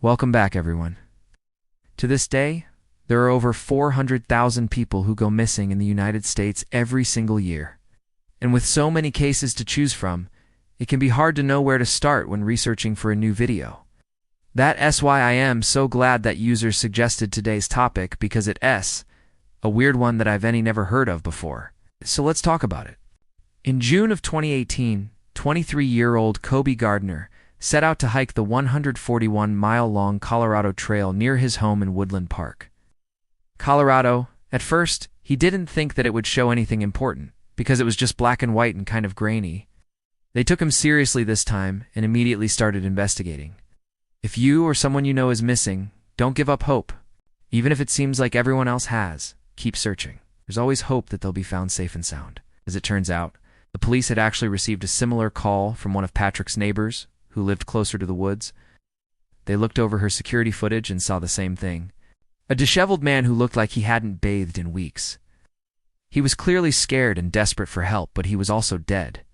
Welcome back, everyone. To this day, there are over 400,000 people who go missing in the United States every single year. And with so many cases to choose from, it can be hard to know where to start when researching for a new video. That's why I am so glad that users suggested today's topic, because it's a weird one that I've never heard of before. So let's talk about it. In June of 2018, 23-year-old Kobe Gardner set out to hike the 141-mile-long Colorado Trail near his home in Woodland Park, Colorado. At first, he didn't think that it would show anything important, because it was just black and white and kind of grainy. They took him seriously this time and immediately started investigating. If you or someone you know is missing, don't give up hope. Even if it seems like everyone else has, keep searching. There's always hope that they'll be found safe and sound. As it turns out, the police had actually received a similar call from one of Patrick's neighbors, who lived closer to the woods. They looked over her security footage and saw the same thing. A disheveled man who looked like he hadn't bathed in weeks. He was clearly scared and desperate for help, but he was also dead.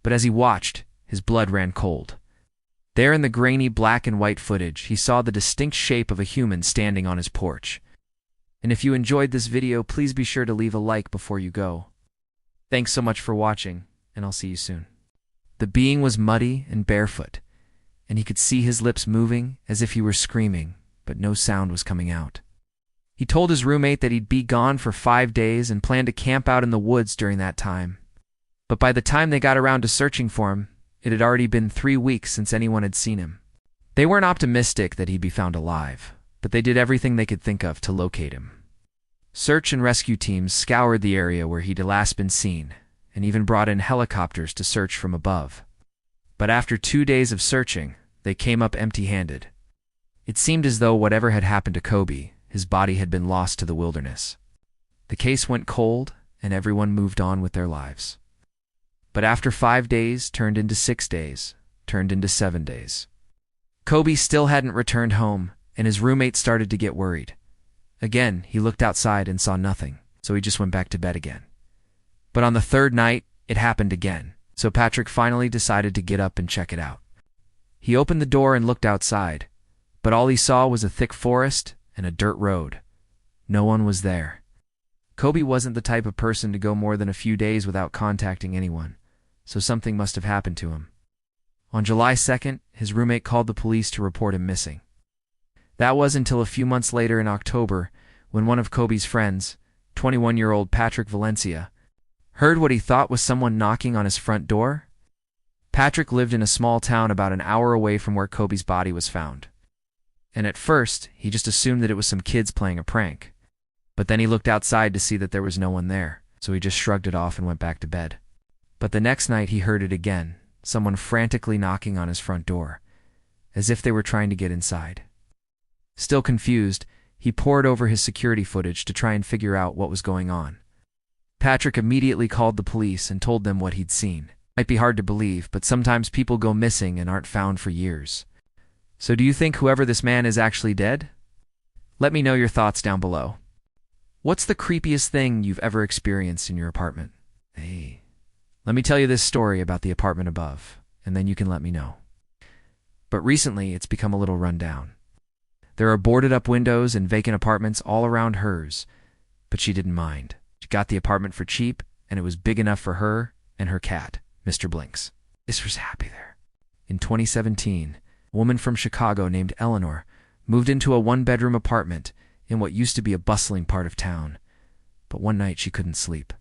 But as he watched, his blood ran cold. There in the grainy black and white footage, he saw the distinct shape of a human standing on his porch. And if you enjoyed this video, please be sure to leave a like before you go. Thanks so much for watching, and I'll see you soon. The being was muddy and barefoot, and he could see his lips moving as if he were screaming, but no sound was coming out. He told his roommate that he'd be gone for 5 days and planned to camp out in the woods during that time. But by the time they got around to searching for him, it had already been 3 weeks since anyone had seen him. They weren't optimistic that he'd be found alive, but they did everything they could think of to locate him. Search and rescue teams scoured the area where he'd last been seen, and even brought in helicopters to search from above. But after 2 days of searching, they came up empty-handed. It seemed as though whatever had happened to Kobe, his body had been lost to the wilderness. The case went cold, and everyone moved on with their lives. But after 5 days turned into 6 days, turned into 7 days. Kobe still hadn't returned home, and his roommate started to get worried. Again, he looked outside and saw nothing, so he just went back to bed again. But on the 3rd night, it happened again, so Patrick finally decided to get up and check it out. He opened the door and looked outside, but all he saw was a thick forest and a dirt road. No one was there. Kobe wasn't the type of person to go more than a few days without contacting anyone, so something must have happened to him. On July 2nd, his roommate called the police to report him missing. That was until a few months later in October, when one of Kobe's friends, 21-year-old Patrick Valencia, heard what he thought was someone knocking on his front door. Patrick lived in a small town about an hour away from where Kobe's body was found. And at first, he just assumed that it was some kids playing a prank. But then he looked outside to see that there was no one there, so he just shrugged it off and went back to bed. But the next night he heard it again, someone frantically knocking on his front door, as if they were trying to get inside. Still confused, he pored over his security footage to try and figure out what was going on. Patrick immediately called the police and told them what he'd seen. Might be hard to believe, but sometimes people go missing and aren't found for years. So do you think whoever this man is actually dead? Let me know your thoughts down below. What's the creepiest thing you've ever experienced in your apartment? Hey, let me tell you this story about the apartment above, and then you can let me know. But recently, it's become a little run down. There are boarded-up windows and vacant apartments all around hers, but she didn't mind. She got the apartment for cheap, and it was big enough for her and her cat, Mr. Blinks. This was happy there. In 2017, a woman from Chicago named Eleanor moved into a one-bedroom apartment in what used to be a bustling part of town. But one night she couldn't sleep.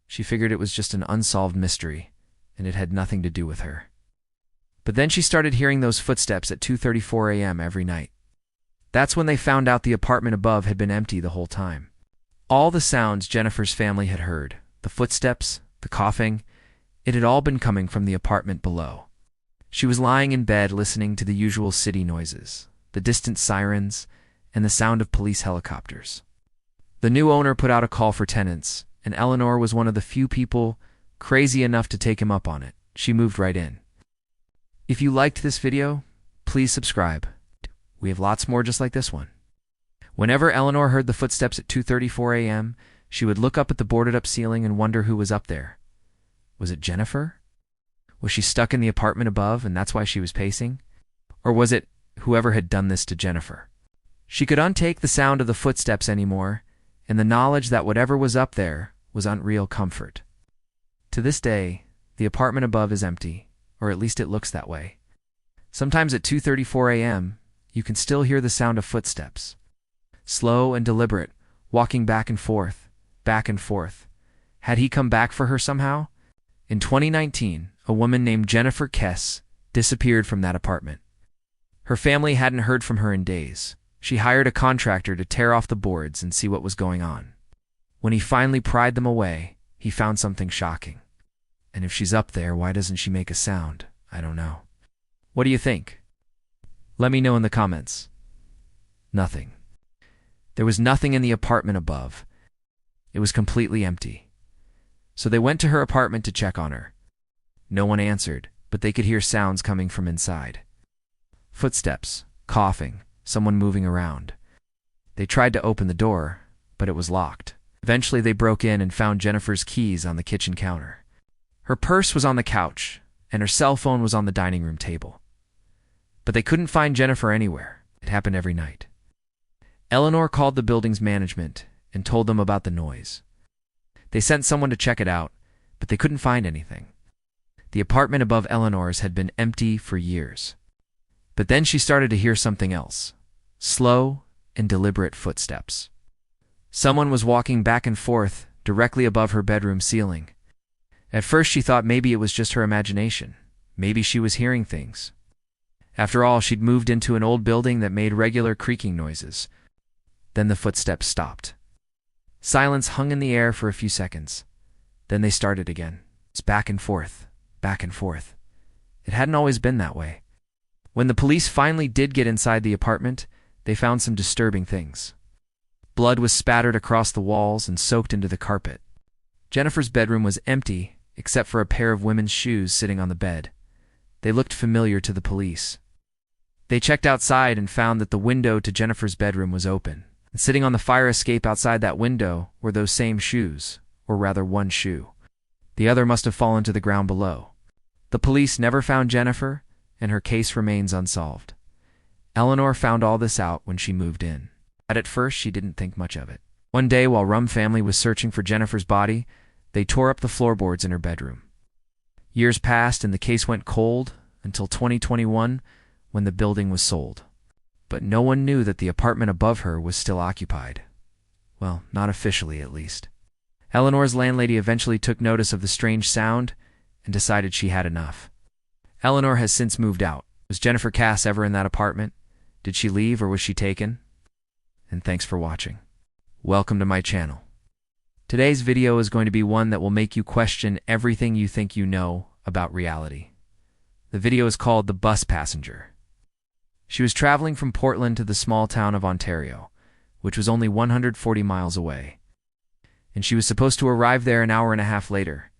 She figured it was just an unsolved mystery, and it had nothing to do with her. But then she started hearing those footsteps at 2:34 a.m. every night. That's when they found out the apartment above had been empty the whole time. All the sounds Jennifer's family had heard, the footsteps, the coughing, it had all been coming from the apartment below. She was lying in bed listening to the usual city noises, the distant sirens, and the sound of police helicopters. The new owner put out a call for tenants, and Eleanor was one of the few people crazy enough to take him up on it. She moved right in. If you liked this video, please subscribe. We have lots more just like this one. Whenever Eleanor heard the footsteps at 2:34 a.m., she would look up at the boarded-up ceiling and wonder who was up there. Was it Jennifer? Was she stuck in the apartment above and that's why she was pacing? Or was it whoever had done this to Jennifer. She could untake the sound of the footsteps anymore, and the knowledge that whatever was up there was unreal comfort. To this day, the apartment above is empty, or at least it looks that way. Sometimes at 2:34 a.m., you can still hear the sound of footsteps. Slow and deliberate, walking back and forth, back and forth. Had he come back for her somehow? In 2019, a woman named Jennifer Kess disappeared from that apartment. Her family hadn't heard from her in days. She hired a contractor to tear off the boards and see what was going on. When he finally pried them away, he found something shocking. And if she's up there, why doesn't she make a sound? I don't know. What do you think? Let me know in the comments. Nothing. There was nothing in the apartment above. It was completely empty. So they went to her apartment to check on her. No one answered, but they could hear sounds coming from inside. Footsteps, coughing, someone moving around. They tried to open the door, but it was locked. Eventually they broke in and found Jennifer's keys on the kitchen counter. Her purse was on the couch, and her cell phone was on the dining room table. But they couldn't find Jennifer anywhere. It happened every night. Eleanor called the building's management and told them about the noise. They sent someone to check it out, but they couldn't find anything. The apartment above Eleanor's had been empty for years. But then she started to hear something else. Slow and deliberate footsteps. Someone was walking back and forth directly above her bedroom ceiling. At first she thought maybe it was just her imagination. Maybe she was hearing things. After all, she'd moved into an old building that made regular creaking noises. Then the footsteps stopped. Silence hung in the air for a few seconds. Then they started again. It's back and forth, back and forth. It hadn't always been that way. When the police finally did get inside the apartment, they found some disturbing things. Blood was spattered across the walls and soaked into the carpet. Jennifer's bedroom was empty, except for a pair of women's shoes sitting on the bed. They looked familiar to the police. They checked outside and found that the window to Jennifer's bedroom was open. And sitting on the fire escape outside that window were those same shoes, or rather one shoe. The other must have fallen to the ground below. The police never found Jennifer, and her case remains unsolved. Eleanor found all this out when she moved in. But at first, she didn't think much of it. One day, while Rum family was searching for Jennifer's body, they tore up the floorboards in her bedroom. Years passed and the case went cold until 2021, when the building was sold. But no one knew that the apartment above her was still occupied. Well, not officially, at least. Eleanor's landlady eventually took notice of the strange sound and decided she had enough. Eleanor has since moved out. Was Jennifer Cass ever in that apartment? Did she leave or was she taken? And thanks for watching. Welcome to my channel. Today's video is going to be one that will make you question everything you think you know about reality. The video is called The Bus Passenger. She was traveling from Portland to the small town of Ontario, which was only 140 miles away. And she was supposed to arrive there an hour and a half later.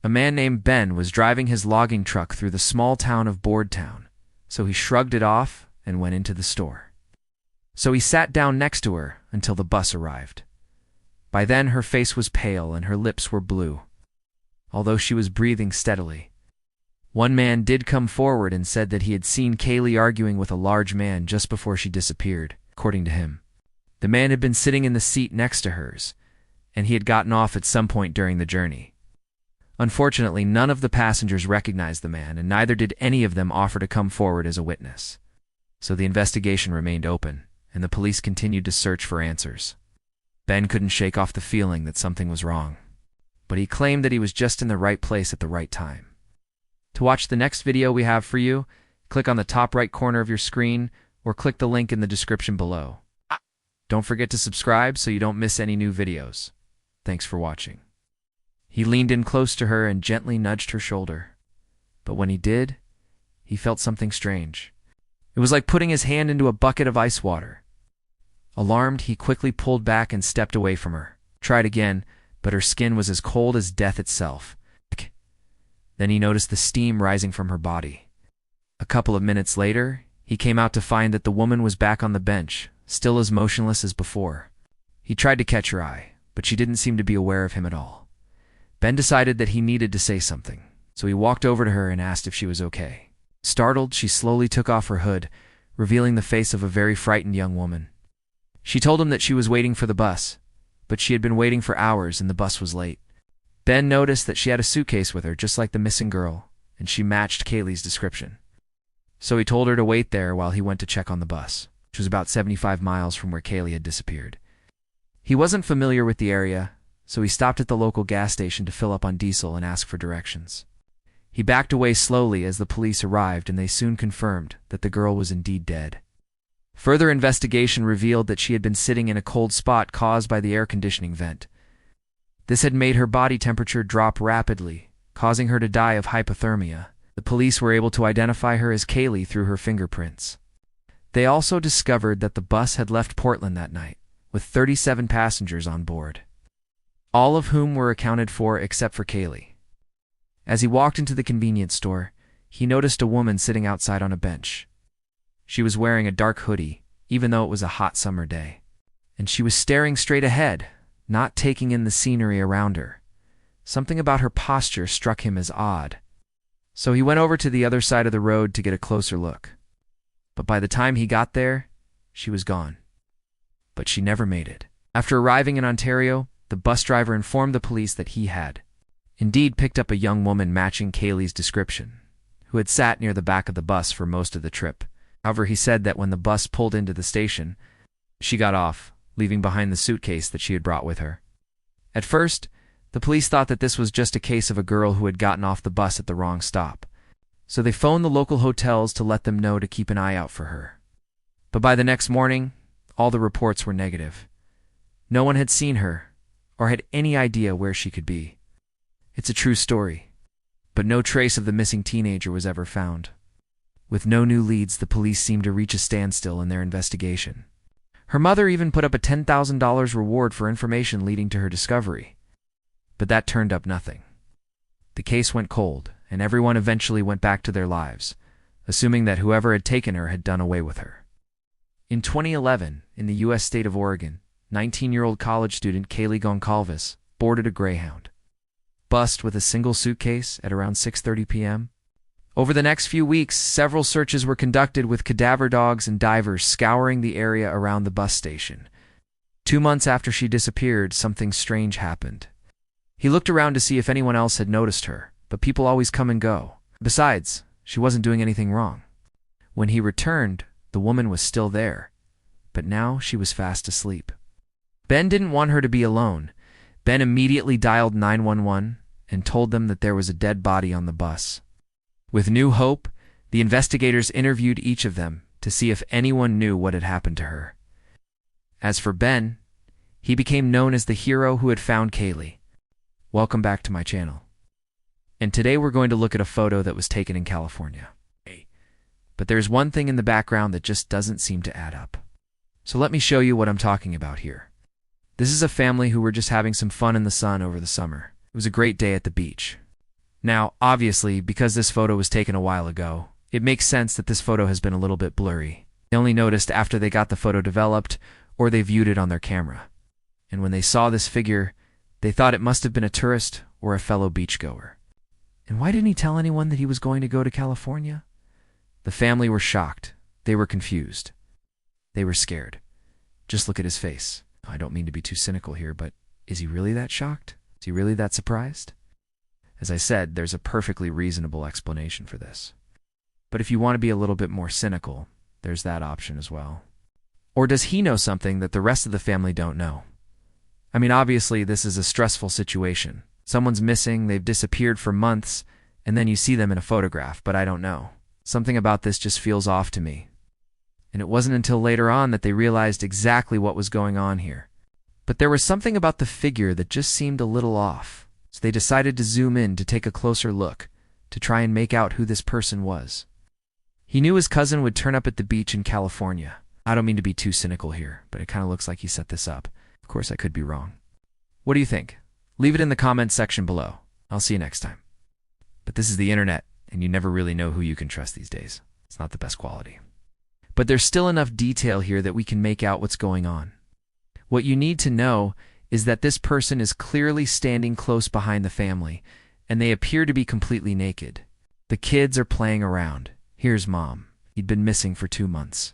A man named Ben was driving his logging truck through the small town of Boardtown, so he shrugged it off and went into the store. So he sat down next to her until the bus arrived. By then her face was pale and her lips were blue, although she was breathing steadily. One man did come forward and said that he had seen Kaylee arguing with a large man just before she disappeared, according to him. The man had been sitting in the seat next to hers, and he had gotten off at some point during the journey. Unfortunately, none of the passengers recognized the man, and neither did any of them offer to come forward as a witness. So the investigation remained open, and the police continued to search for answers. Ben couldn't shake off the feeling that something was wrong, but he claimed that he was just in the right place at the right time. To watch the next video we have for you, click on the top right corner of your screen or click the link in the description below. Don't forget to subscribe so you don't miss any new videos. Thanks for watching. He leaned in close to her and gently nudged her shoulder. But when he did, he felt something strange. It was like putting his hand into a bucket of ice water. Alarmed, he quickly pulled back and stepped away from her. Tried again, but her skin was as cold as death itself. Then he noticed the steam rising from her body. A couple of minutes later, he came out to find that the woman was back on the bench, still as motionless as before. He tried to catch her eye, but she didn't seem to be aware of him at all. Ben decided that he needed to say something, so he walked over to her and asked if she was okay. Startled, she slowly took off her hood, revealing the face of a very frightened young woman. She told him that she was waiting for the bus, but she had been waiting for hours and the bus was late. Ben noticed that she had a suitcase with her, just like the missing girl, and she matched Kaylee's description. So he told her to wait there while he went to check on the bus, which was about 75 miles from where Kaylee had disappeared. He wasn't familiar with the area, so he stopped at the local gas station to fill up on diesel and ask for directions. He backed away slowly as the police arrived, and they soon confirmed that the girl was indeed dead. Further investigation revealed that she had been sitting in a cold spot caused by the air conditioning vent. This had made her body temperature drop rapidly, causing her to die of hypothermia. The police were able to identify her as Kaylee through her fingerprints. They also discovered that the bus had left Portland that night, with 37 passengers on board, all of whom were accounted for except for Kaylee. As he walked into the convenience store, he noticed a woman sitting outside on a bench. She was wearing a dark hoodie, even though it was a hot summer day, and she was staring straight ahead, not taking in the scenery around her. Something about her posture struck him as odd, so he went over to the other side of the road to get a closer look. But by the time he got there, she was gone. But she never made it. After arriving in Ontario, the bus driver informed the police that he had indeed picked up a young woman matching Kaylee's description, who had sat near the back of the bus for most of the trip. However, he said that when the bus pulled into the station, she got off, leaving behind the suitcase that she had brought with her. At first, the police thought that this was just a case of a girl who had gotten off the bus at the wrong stop, so they phoned the local hotels to let them know to keep an eye out for her. But by the next morning, all the reports were negative. No one had seen her or had any idea where she could be. It's a true story, but no trace of the missing teenager was ever found. With no new leads, the police seemed to reach a standstill in their investigation. Her mother even put up a $10,000 reward for information leading to her discovery, but that turned up nothing. The case went cold, and everyone eventually went back to their lives, assuming that whoever had taken her had done away with her. In 2011, in the U.S. state of Oregon, 19-year-old college student Kaylee Goncalves boarded a Greyhound bus with a single suitcase at around 6:30 p.m. Over the next few weeks, several searches were conducted with cadaver dogs and divers scouring the area around the bus station. 2 months after she disappeared, something strange happened. He looked around to see if anyone else had noticed her, but people always come and go. Besides, she wasn't doing anything wrong. When he returned, the woman was still there, but now she was fast asleep. Ben didn't want her to be alone. Ben immediately dialed 911 and told them that there was a dead body on the bus. With new hope, the investigators interviewed each of them to see if anyone knew what had happened to her. As for Ben, he became known as the hero who had found Kaylee. Welcome back to my channel. And today we're going to look at a photo that was taken in California. But there's one thing in the background that just doesn't seem to add up. So let me show you what I'm talking about here. This is a family who were just having some fun in the sun over the summer. It was a great day at the beach. Now, obviously, because this photo was taken a while ago, it makes sense that this photo has been a little bit blurry. They only noticed after they got the photo developed or they viewed it on their camera. And when they saw this figure, they thought it must have been a tourist or a fellow beachgoer. And why didn't he tell anyone that he was going to go to California? The family were shocked. They were confused. They were scared. Just look at his face. I don't mean to be too cynical here, but is he really that shocked? Is he really that surprised? As I said, there's a perfectly reasonable explanation for this. But if you want to be a little bit more cynical, there's that option as well. Or does he know something that the rest of the family don't know? I mean, obviously, this is a stressful situation. Someone's missing, they've disappeared for months, and then you see them in a photograph, but I don't know. Something about this just feels off to me. And it wasn't until later on that they realized exactly what was going on here. But there was something about the figure that just seemed a little off, so they decided to zoom in to take a closer look, to try and make out who this person was. He knew his cousin would turn up at the beach in California. I don't mean to be too cynical here, but it kind of looks like he set this up. Of course, I could be wrong. What do you think? Leave it in the comments section below. I'll see you next time. But this is the internet, and you never really know who you can trust these days. It's not the best quality. But there's still enough detail here that we can make out what's going on. What you need to know is that this person is clearly standing close behind the family, and they appear to be completely naked. The kids are playing around. Here's Mom, He'd been missing for 2 months.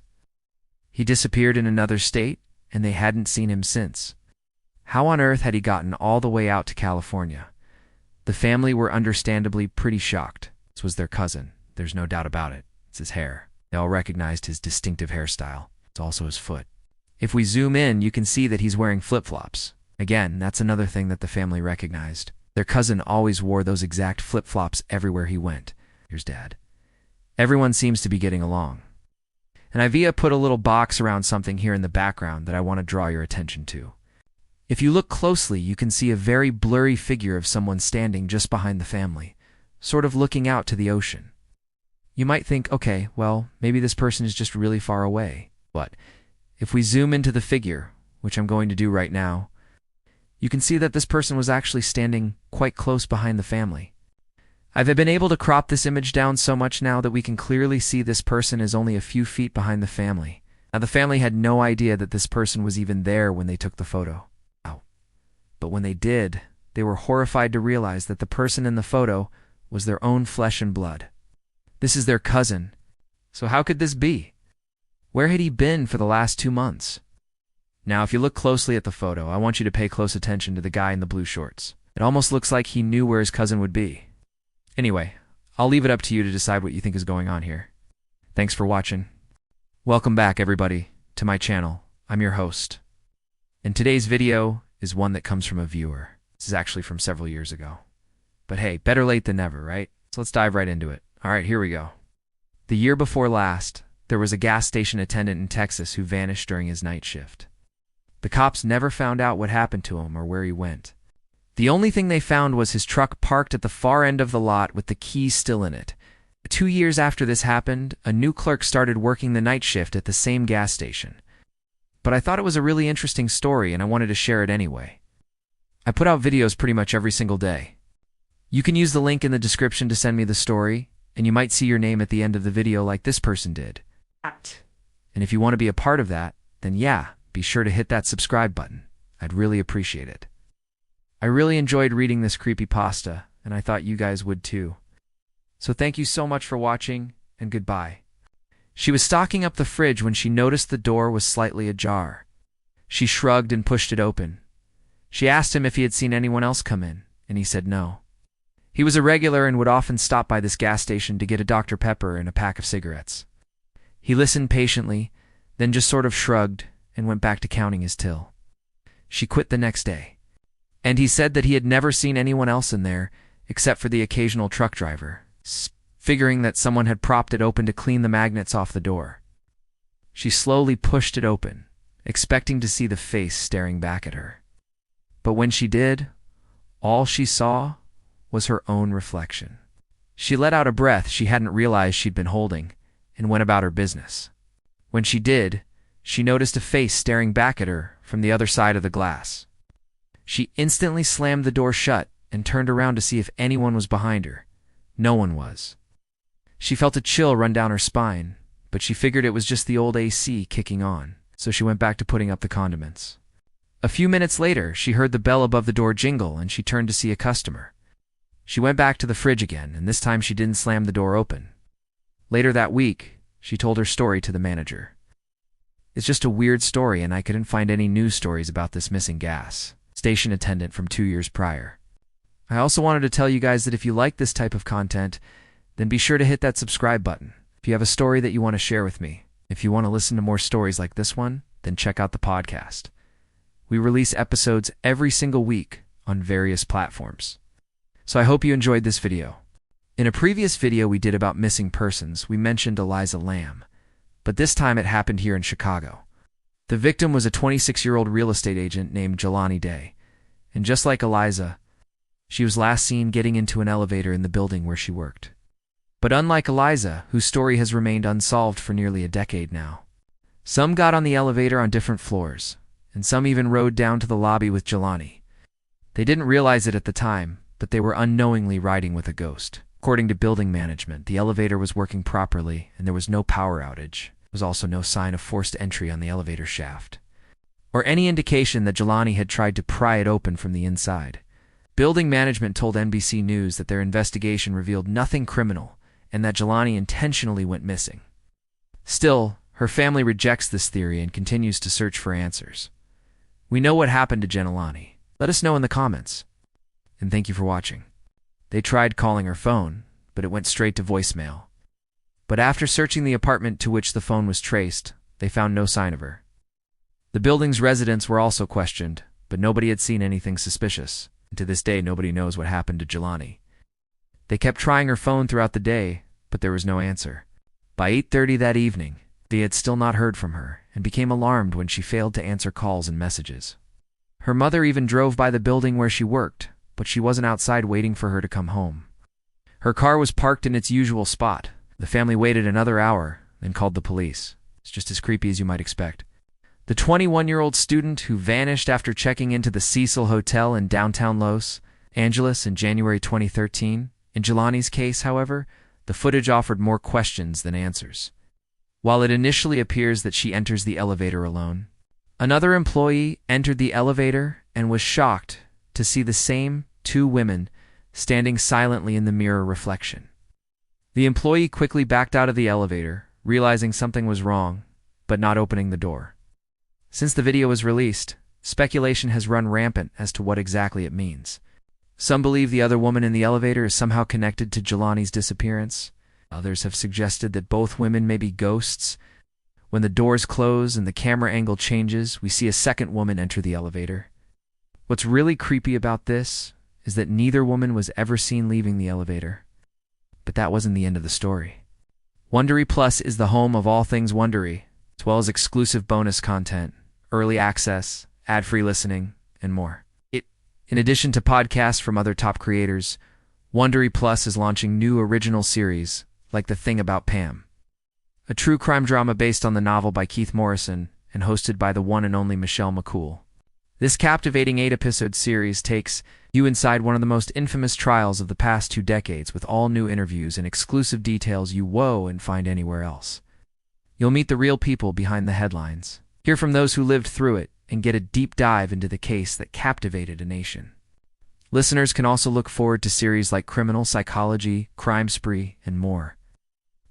He disappeared in another state, and they hadn't seen him since. How on earth had he gotten all the way out to California? The family were understandably pretty shocked. This was their cousin. There's no doubt about it. It's his hair. They all recognized his distinctive hairstyle. It's also his foot. If we zoom in, you can see that he's wearing flip-flops. Again, that's another thing that the family recognized. Their cousin always wore those exact flip-flops everywhere he went. Here's Dad. Everyone seems to be getting along. And Ivia put a little box around something here in the background that I want to draw your attention to. If you look closely, you can see a very blurry figure of someone standing just behind the family, sort of looking out to the ocean. You might think, okay, well, maybe this person is just really far away. But if we zoom into the figure, which I'm going to do right now, you can see that this person was actually standing quite close behind the family. I've been able to crop this image down so much now that we can clearly see this person is only a few feet behind the family. Now, the family had no idea that this person was even there when they took the photo. But when they did, they were horrified to realize that the person in the photo was their own flesh and blood. This is their cousin. So how could this be? Where had he been for the last 2 months? Now, if you look closely at the photo, I want you to pay close attention to the guy in the blue shorts. It almost looks like he knew where his cousin would be. Anyway, I'll leave it up to you to decide what you think is going on here. Thanks for watching. Welcome back, everybody, to my channel. I'm your host. And today's video is one that comes from a viewer. This is actually from several years ago. But hey, better late than never, right? So let's dive right into it. All right, here we go. The year before last, there was a gas station attendant in Texas who vanished during his night shift. The cops never found out what happened to him or where he went. The only thing they found was his truck parked at the far end of the lot with the keys still in it. 2 years after this happened, a new clerk started working the night shift at the same gas station. But I thought it was a really interesting story and I wanted to share it anyway. I put out videos pretty much every single day. You can use the link in the description to send me the story, and you might see your name at the end of the video like this person did. And if you want to be a part of that, then yeah, be sure to hit that subscribe button. I'd really appreciate it. I really enjoyed reading this creepypasta, and I thought you guys would too. So thank you so much for watching, and goodbye. She was stocking up the fridge when she noticed the door was slightly ajar. She shrugged and pushed it open. She asked him if he had seen anyone else come in, and he said no. He was a regular and would often stop by this gas station to get a Dr. Pepper and a pack of cigarettes. He listened patiently, then just sort of shrugged and went back to counting his till. She quit the next day. And he said that he had never seen anyone else in there except for the occasional truck driver, figuring that someone had propped it open to clean the magnets off the door. She slowly pushed it open, expecting to see the face staring back at her. But when she did, all she saw was her own reflection. She let out a breath she hadn't realized she'd been holding and went about her business. When she did, she noticed a face staring back at her from the other side of the glass. She instantly slammed the door shut and turned around to see if anyone was behind her. No one was. She felt a chill run down her spine, but she figured it was just the old AC kicking on, so she went back to putting up the condiments. A few minutes later, she heard the bell above the door jingle and she turned to see a customer. She went back to the fridge again, and this time she didn't slam the door open. Later that week, she told her story to the manager. It's just a weird story, and I couldn't find any news stories about this missing gas station attendant from 2 years prior. I also wanted to tell you guys that if you like this type of content, then be sure to hit that subscribe button. If you have a story that you want to share with me, if you want to listen to more stories like this one, then check out the podcast. We release episodes every single week on various platforms. So I hope you enjoyed this video. In a previous video we did about missing persons, we mentioned Eliza Lamb, but this time it happened here in Chicago. The victim was a 26-year-old real estate agent named Jelani Day, and just like Eliza, she was last seen getting into an elevator in the building where she worked. But unlike Eliza, whose story has remained unsolved for nearly a decade now, some got on the elevator on different floors, and some even rode down to the lobby with Jelani. They didn't realize it at the time, but they were unknowingly riding with a ghost. According to building management, the elevator was working properly and there was no power outage. There was also no sign of forced entry on the elevator shaft, or any indication that Jelani had tried to pry it open from the inside. Building management told NBC News that their investigation revealed nothing criminal and that Jelani intentionally went missing. Still, her family rejects this theory and continues to search for answers. We know what happened to Jelani. Let us know in the comments. And thank you for watching. They tried calling her phone, but it went straight to voicemail. But after searching the apartment to which the phone was traced, they found no sign of her. The building's residents were also questioned, but nobody had seen anything suspicious. And to this day, nobody knows what happened to Jelani. They kept trying her phone throughout the day, but there was no answer. By 8:30 that evening, they had still not heard from her and became alarmed when she failed to answer calls and messages. Her mother even drove by the building where she worked, but she wasn't outside waiting for her to come home. Her car was parked in its usual spot. The family waited another hour, then called the police. It's just as creepy as you might expect. The 21-year-old student who vanished after checking into the Cecil Hotel in downtown Los Angeles in January 2013. In Jelani's case, however, the footage offered more questions than answers. While it initially appears that she enters the elevator alone, another employee entered the elevator and was shocked to see the same two women standing silently in the mirror reflection. The employee quickly backed out of the elevator, realizing something was wrong, but not opening the door. Since the video was released, speculation has run rampant as to what exactly it means. Some believe the other woman in the elevator is somehow connected to Jelani's disappearance. Others have suggested that both women may be ghosts. When the doors close and the camera angle changes, we see a second woman enter the elevator. What's really creepy about this is that neither woman was ever seen leaving the elevator. But that wasn't the end of the story. Wondery Plus is the home of all things Wondery, as well as exclusive bonus content, early access, ad-free listening, and more. In addition to podcasts from other top creators, Wondery Plus is launching new original series like The Thing About Pam, a true crime drama based on the novel by Keith Morrison and hosted by the one and only Michelle McCool. This captivating 8-episode series takes you inside one of the most infamous trials of the past 2 decades with all new interviews and exclusive details you won't find anywhere else. You'll meet the real people behind the headlines, hear from those who lived through it, and get a deep dive into the case that captivated a nation. Listeners can also look forward to series like Criminal Psychology, Crime Spree, and more.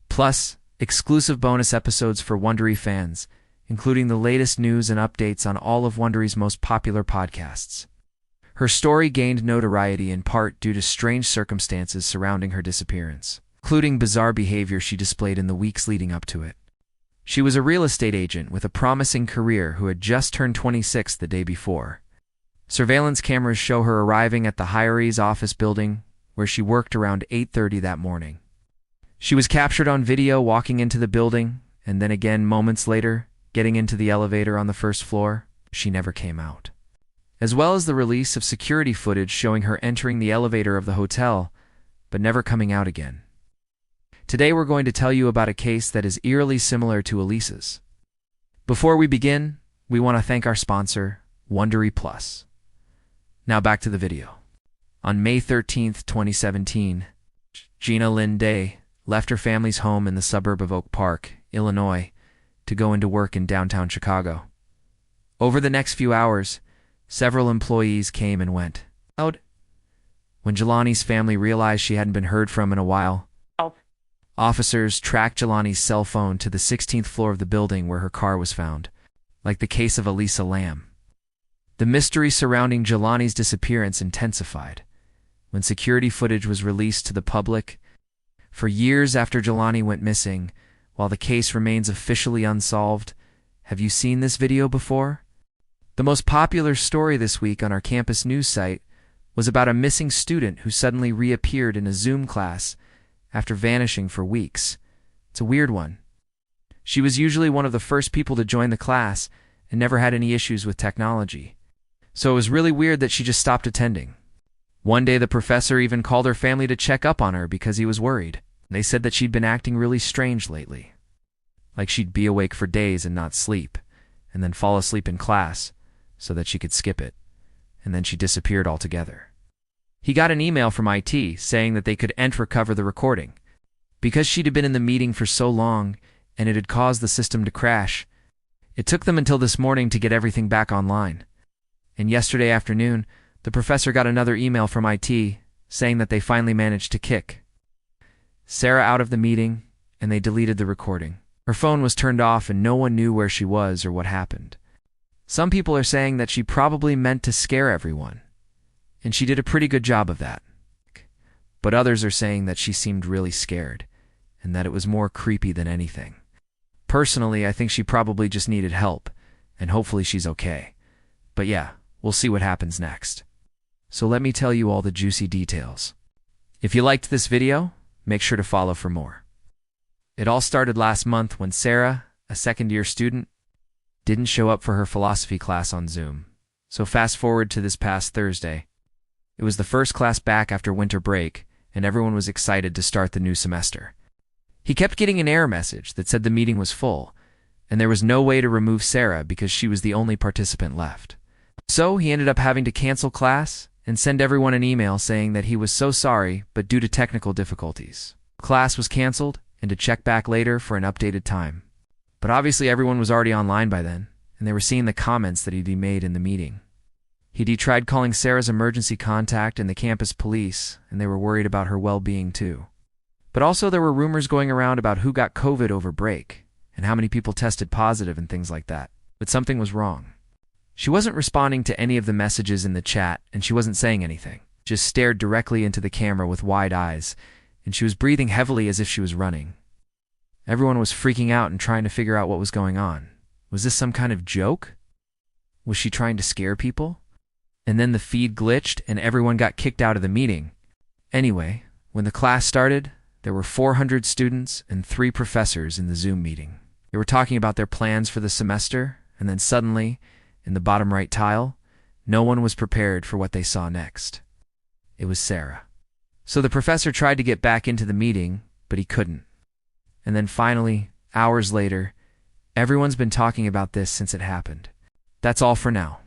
Plus, exclusive bonus episodes for Wondery fans, including the latest news and updates on all of Wondery's most popular podcasts. Her story gained notoriety in part due to strange circumstances surrounding her disappearance, including bizarre behavior she displayed in the weeks leading up to it. She was a real estate agent with a promising career who had just turned 26 the day before. Surveillance cameras show her arriving at the Hirie's office building, where she worked around 8:30 that morning. She was captured on video walking into the building, and then again moments later, getting into the elevator on the first floor. She never came out. As well as the release of security footage showing her entering the elevator of the hotel, but never coming out again. Today we're going to tell you about a case that is eerily similar to Elisa's. Before we begin, we want to thank our sponsor, Wondery Plus. Now back to the video. On May 13th, 2017, Gina Lynn Day left her family's home in the suburb of Oak Park, Illinois, to go into work in downtown Chicago. Over the next few hours, several employees came and went. When Jelani's family realized she hadn't been heard from in a while, officers tracked Jelani's cell phone to the 16th floor of the building where her car was found, like the case of Elisa Lam. The mystery surrounding Jelani's disappearance intensified when security footage was released to the public. For years after Jelani went missing, while the case remains officially unsolved, have you seen this video before? The most popular story this week on our campus news site was about a missing student who suddenly reappeared in a Zoom class after vanishing for weeks. It's a weird one. She was usually one of the first people to join the class and never had any issues with technology. So it was really weird that she just stopped attending. One day the professor even called her family to check up on her because he was worried. They said that she'd been acting really strange lately. Like she'd be awake for days and not sleep, and then fall asleep in class so that she could skip it. And then she disappeared altogether. He got an email from IT saying that they could recover the recording. Because she'd been in the meeting for so long and it had caused the system to crash, it took them until this morning to get everything back online. And yesterday afternoon, the professor got another email from IT saying that they finally managed to kick Sarah out of the meeting and they deleted the recording. Her phone was turned off and no one knew where she was or what happened. Some people are saying that she probably meant to scare everyone, and she did a pretty good job of that. But others are saying that she seemed really scared, and that it was more creepy than anything. Personally, I think she probably just needed help, and hopefully she's okay. But yeah, we'll see what happens next. So let me tell you all the juicy details. If you liked this video, make sure to follow for more. It all started last month when Sarah, a second-year student, didn't show up for her philosophy class on Zoom. So fast forward to this past Thursday. It was the first class back after winter break, and everyone was excited to start the new semester. He kept getting an error message that said the meeting was full, and there was no way to remove Sarah because she was the only participant left. So he ended up having to cancel class and send everyone an email saying that he was so sorry, but due to technical difficulties, class was canceled and to check back later for an updated time. But obviously everyone was already online by then, and they were seeing the comments that he'd made in the meeting. He'd tried calling Sarah's emergency contact and the campus police, and they were worried about her well-being too. But also there were rumors going around about who got COVID over break, and how many people tested positive and things like that. But something was wrong. She wasn't responding to any of the messages in the chat, and she wasn't saying anything. Just stared directly into the camera with wide eyes, and she was breathing heavily as if she was running. Everyone was freaking out and trying to figure out what was going on. Was this some kind of joke? Was she trying to scare people? And then the feed glitched and everyone got kicked out of the meeting. Anyway, when the class started, there were 400 students and 3 professors in the Zoom meeting. They were talking about their plans for the semester, and then suddenly, in the bottom right tile, no one was prepared for what they saw next. It was Sarah. So the professor tried to get back into the meeting, but he couldn't. And then finally, hours later, everyone's been talking about this since it happened. That's all for now.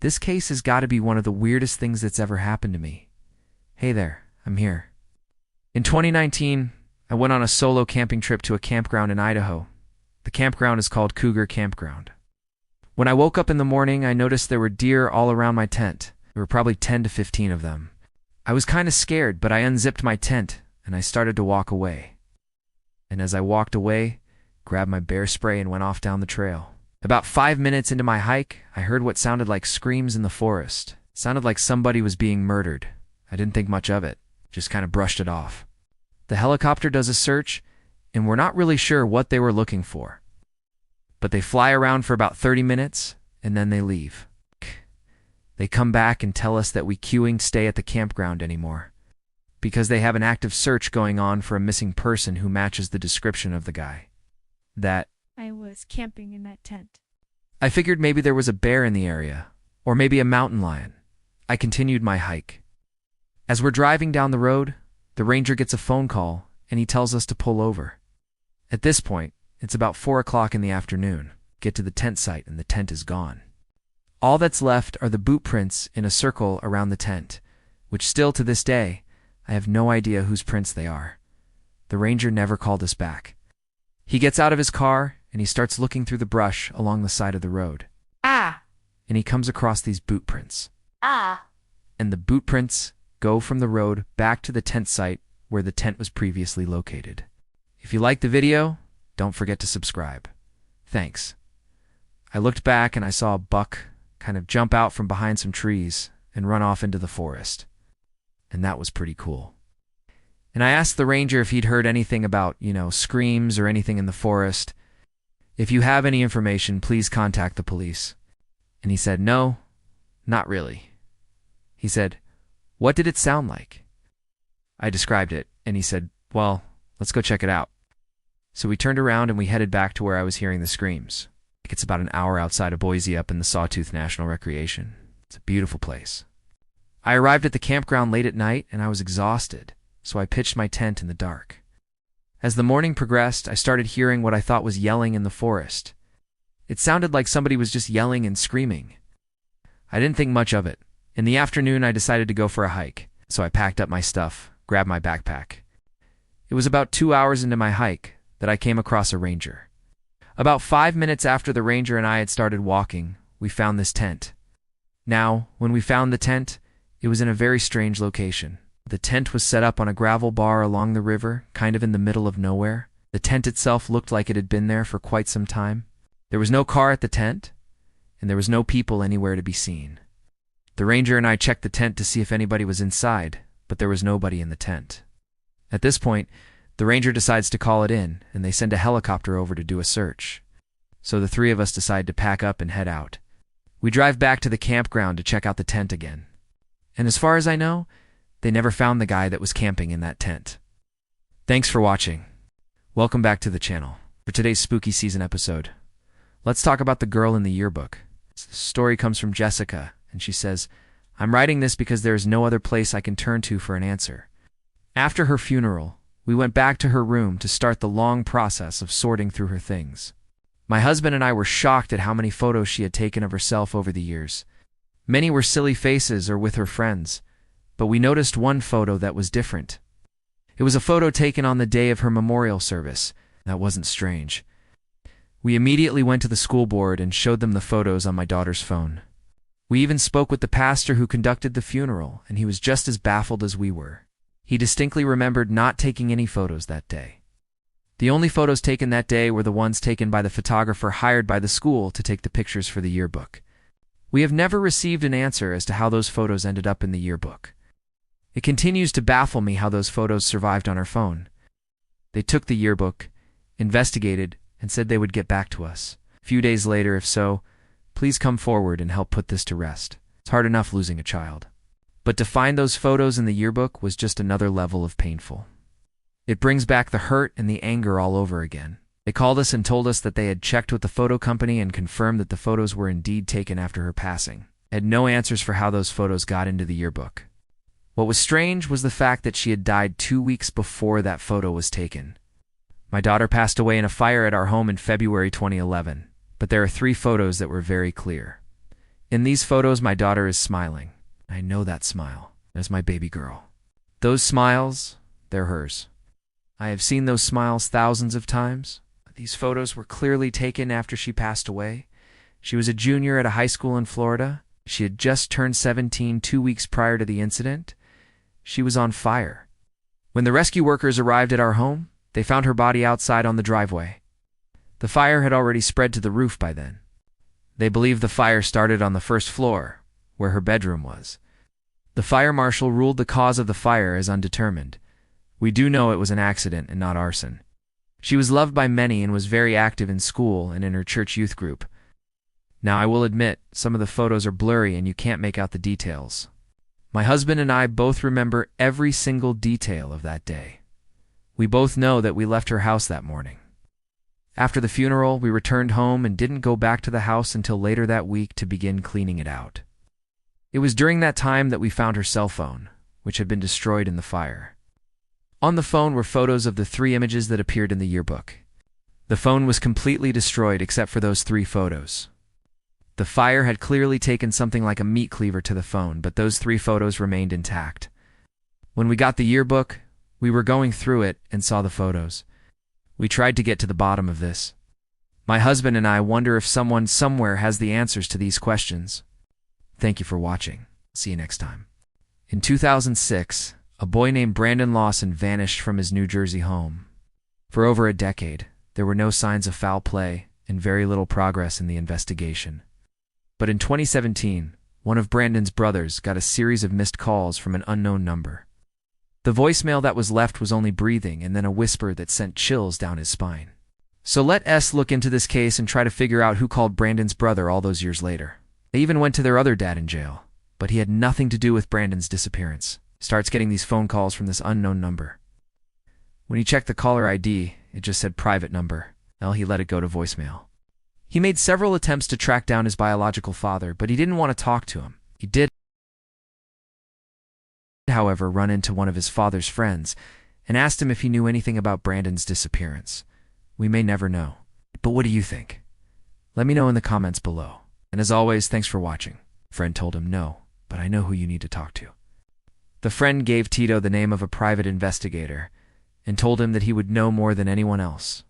This case has got to be one of the weirdest things that's ever happened to me. Hey there, I'm here. In 2019, I went on a solo camping trip to a campground in Idaho. The campground is called Cougar Campground. When I woke up in the morning, I noticed there were deer all around my tent. There were probably 10 to 15 of them. I was kind of scared, but I unzipped my tent and I started to walk away. And as I walked away, grabbed my bear spray and went off down the trail. About 5 minutes into my hike, I heard what sounded like screams in the forest. It sounded like somebody was being murdered. I didn't think much of it, just kind of brushed it off. The helicopter does a search, and we're not really sure what they were looking for. But they fly around for about 30 minutes, and then they leave. They come back and tell us that we queuing stay at the campground anymore, because they have an active search going on for a missing person who matches the description of the guy. That I was camping in that tent. I figured maybe there was a bear in the area, or maybe a mountain lion. I continued my hike. As we're driving down the road, the ranger gets a phone call, and he tells us to pull over. At this point, it's about 4 o'clock in the afternoon. Get to the tent site, and the tent is gone. All that's left are the boot prints in a circle around the tent, which still to this day, I have no idea whose prints they are. The ranger never called us back. He gets out of his car, and he starts looking through the brush along the side of the road. And he comes across these boot prints. And the boot prints go from the road back to the tent site where the tent was previously located. If you liked the video, don't forget to subscribe. Thanks. I looked back and I saw a buck kind of jump out from behind some trees and run off into the forest. And that was pretty cool. And I asked the ranger if he'd heard anything about, screams or anything in the forest. If you have any information, please contact the police. And he said, no, not really. He said, what did it sound like? I described it, and he said, well, let's go check it out. So we turned around and we headed back to where I was hearing the screams. It's about an hour outside of Boise up in the Sawtooth National Recreation. It's a beautiful place. I arrived at the campground late at night and I was exhausted, so I pitched my tent in the dark. As the morning progressed, I started hearing what I thought was yelling in the forest. It sounded like somebody was just yelling and screaming. I didn't think much of it. In the afternoon, I decided to go for a hike, so I packed up my stuff, grabbed my backpack. It was about 2 hours into my hike that I came across a ranger. About 5 minutes after the ranger and I had started walking, we found this tent. Now, when we found the tent, it was in a very strange location. The tent was set up on a gravel bar along the river, kind of in the middle of nowhere. The tent itself looked like it had been there for quite some time. There was no car at the tent, and there was no people anywhere to be seen. The ranger and I checked the tent to see if anybody was inside, but there was nobody in the tent. At this point, the ranger decides to call it in, and they send a helicopter over to do a search. So the three of us decide to pack up and head out. We drive back to the campground to check out the tent again. And as far as I know, they never found the guy that was camping in that tent. Thanks for watching. Welcome back to the channel. For today's spooky season episode, let's talk about the girl in the yearbook. The story comes from Jessica, and she says, "I'm writing this because there is no other place I can turn to for an answer." After her funeral, we went back to her room to start the long process of sorting through her things. My husband and I were shocked at how many photos she had taken of herself over the years. Many were silly faces or with her friends, but we noticed one photo that was different. It was a photo taken on the day of her memorial service. That wasn't strange. We immediately went to the school board and showed them the photos on my daughter's phone. We even spoke with the pastor who conducted the funeral, and he was just as baffled as we were. He distinctly remembered not taking any photos that day. The only photos taken that day were the ones taken by the photographer hired by the school to take the pictures for the yearbook. We have never received an answer as to how those photos ended up in the yearbook. It continues to baffle me how those photos survived on her phone. They took the yearbook, investigated, and said they would get back to us. A few days later, if so, please come forward and help put this to rest. It's hard enough losing a child. But to find those photos in the yearbook was just another level of painful. It brings back the hurt and the anger all over again. They called us and told us that they had checked with the photo company and confirmed that the photos were indeed taken after her passing. I had no answers for how those photos got into the yearbook. What was strange was the fact that she had died 2 weeks before that photo was taken. My daughter passed away in a fire at our home in February 2011, but there are 3 photos that were very clear. In these photos, my daughter is smiling. I know that smile. That's my baby girl. Those smiles, they're hers. I have seen those smiles thousands of times. These photos were clearly taken after she passed away. She was a junior at a high school in Florida. She had just turned 17 2 weeks prior to the incident. She was on fire. When the rescue workers arrived at our home, they found her body outside on the driveway. The fire had already spread to the roof by then. They believe the fire started on the first floor, where her bedroom was. The fire marshal ruled the cause of the fire as undetermined. We do know it was an accident and not arson. She was loved by many and was very active in school and in her church youth group. Now, I will admit, some of the photos are blurry and you can't make out the details. My husband and I both remember every single detail of that day. We both know that we left her house that morning. After the funeral, we returned home and didn't go back to the house until later that week to begin cleaning it out. It was during that time that we found her cell phone, which had been destroyed in the fire. On the phone were photos of the 3 images that appeared in the yearbook. The phone was completely destroyed except for those 3 photos. The fire had clearly taken something like a meat cleaver to the phone, but those 3 photos remained intact. When we got the yearbook, we were going through it and saw the photos. We tried to get to the bottom of this. My husband and I wonder if someone somewhere has the answers to these questions. Thank you for watching. See you next time. In 2006, a boy named Brandon Lawson vanished from his New Jersey home. For over a decade, there were no signs of foul play and very little progress in the investigation. But in 2017, one of Brandon's brothers got a series of missed calls from an unknown number. The voicemail that was left was only breathing and then a whisper that sent chills down his spine. So let us look into this case and try to figure out who called Brandon's brother all those years later. They even went to their other dad in jail, but he had nothing to do with Brandon's disappearance. Starts getting these phone calls from this unknown number. When he checked the caller ID, it just said private number. Well, he let it go to voicemail. He made several attempts to track down his biological father, but he didn't want to talk to him. He did, however, run into one of his father's friends and asked him if he knew anything about Brandon's disappearance. We may never know. But what do you think? Let me know in the comments below. And as always, thanks for watching. Friend told him no, but I know who you need to talk to. The friend gave Tito the name of a private investigator and told him that he would know more than anyone else.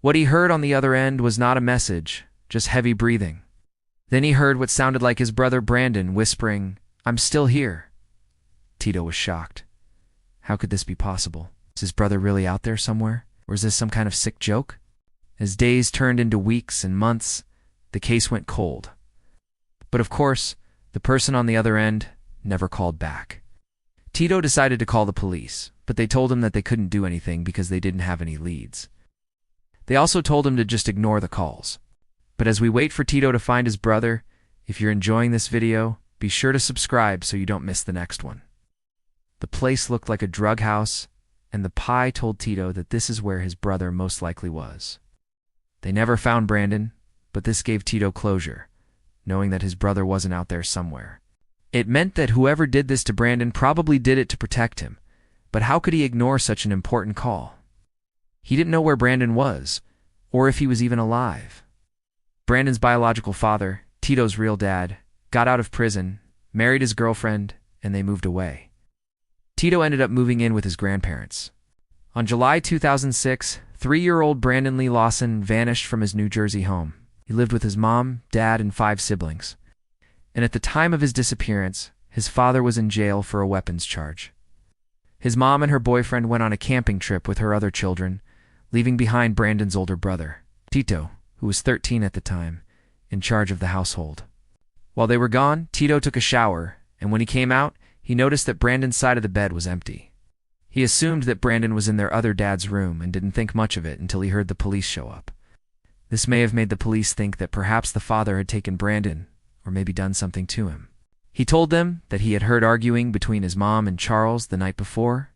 What he heard on the other end was not a message, just heavy breathing. Then he heard what sounded like his brother Brandon whispering, "I'm still here." Tito was shocked. How could this be possible? Is his brother really out there somewhere? Or is this some kind of sick joke? As days turned into weeks and months, the case went cold. But of course, the person on the other end never called back. Tito decided to call the police, but they told him that they couldn't do anything because they didn't have any leads. They also told him to just ignore the calls. But as we wait for Tito to find his brother, if you're enjoying this video, be sure to subscribe so you don't miss the next one. The place looked like a drug house, and the pie told Tito that this is where his brother most likely was. They never found Brandon, but this gave Tito closure, knowing that his brother wasn't out there somewhere. It meant that whoever did this to Brandon probably did it to protect him, but how could he ignore such an important call? He didn't know where Brandon was, or if he was even alive. Brandon's biological father, Tito's real dad, got out of prison, married his girlfriend, and they moved away. Tito ended up moving in with his grandparents. On July 2006, 3-year-old Brandon Lee Lawson vanished from his New Jersey home. He lived with his mom, dad, and 5 siblings. And at the time of his disappearance, his father was in jail for a weapons charge. His mom and her boyfriend went on a camping trip with her other children, leaving behind Brandon's older brother, Tito, who was 13 at the time, in charge of the household. While they were gone, Tito took a shower, and when he came out, he noticed that Brandon's side of the bed was empty. He assumed that Brandon was in their other dad's room and didn't think much of it until he heard the police show up. This may have made the police think that perhaps the father had taken Brandon, or maybe done something to him. He told them that he had heard arguing between his mom and Charles the night before.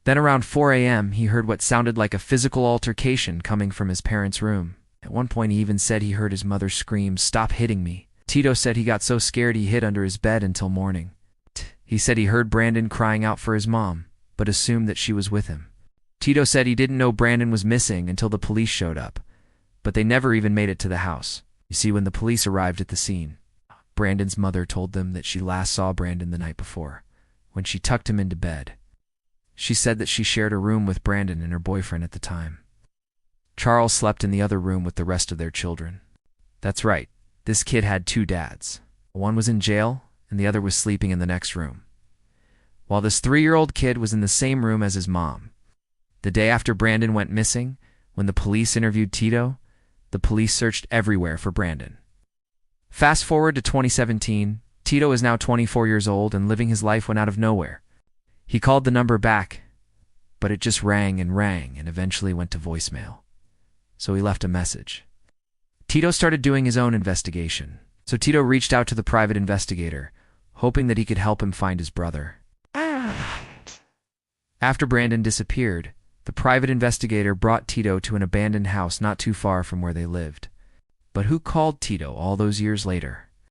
Then around 4 a.m., he heard what sounded like a physical altercation coming from his parents' room. At one point, he even said he heard his mother scream, "Stop hitting me." Tito said he got so scared he hid under his bed until morning. He said he heard Brandon crying out for his mom, but assumed that she was with him. Tito said he didn't know Brandon was missing until the police showed up, but they never even made it to the house. You see, when the police arrived at the scene, Brandon's mother told them that she last saw Brandon the night before, when she tucked him into bed. She said that she shared a room with Brandon and her boyfriend at the time. Charles slept in the other room with the rest of their children. That's right, this kid had 2 dads. One was in jail, and the other was sleeping in the next room. While this 3-year-old kid was in the same room as his mom. The day after Brandon went missing, when the police interviewed Tito, the police searched everywhere for Brandon. Fast forward to 2017, Tito is now 24 years old and living his life when out of nowhere. He called the number back, but it just rang and eventually went to voicemail. So he left a message. Tito started doing his own investigation. So Tito reached out to the private investigator, hoping that he could help him find his brother. After Brandon disappeared, the private investigator brought Tito to an abandoned house not too far from where they lived. But who called Tito all those years later?